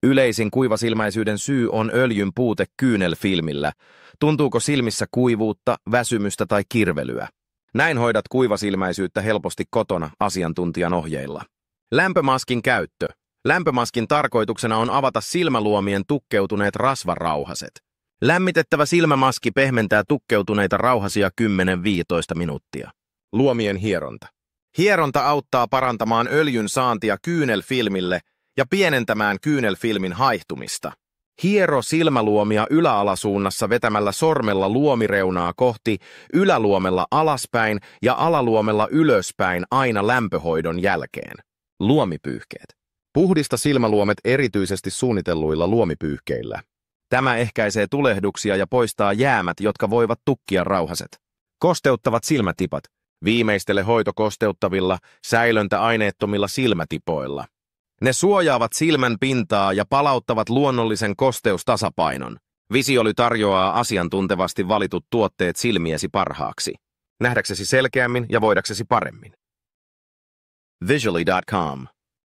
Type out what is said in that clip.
Yleisin kuivasilmäisyyden syy on öljyn puute kyynelfilmillä. Tuntuuko silmissä kuivuutta, väsymystä tai kirvelyä? Näin hoidat kuivasilmäisyyttä helposti kotona asiantuntijan ohjeilla. Lämpömaskin käyttö. Lämpömaskin tarkoituksena on avata silmäluomien tukkeutuneet rasvarauhaset. Lämmitettävä silmämaski pehmentää tukkeutuneita rauhasia 10-15 minuuttia. Luomien hieronta. Hieronta auttaa parantamaan öljyn saantia kyynelfilmille ja pienentämään kyynelfilmin haihtumista. Hiero silmäluomia yläalasuunnassa vetämällä sormella luomireunaa kohti, yläluomella alaspäin ja alaluomella ylöspäin aina lämpöhoidon jälkeen. Luomipyyhkeet. Puhdista silmäluomet erityisesti suunnitelluilla luomipyyhkeillä. Tämä ehkäisee tulehduksia ja poistaa jäämät, jotka voivat tukkia rauhaset. Kosteuttavat silmätipat. Viimeistele hoito kosteuttavilla, säilöntäaineettomilla silmätipoilla. Ne suojaavat silmän pintaa ja palauttavat luonnollisen kosteustasapainon. Visioli tarjoaa asiantuntevasti valitut tuotteet silmiesi parhaaksi. Nähdäksesi selkeämmin ja voidaksesi paremmin. Visually.com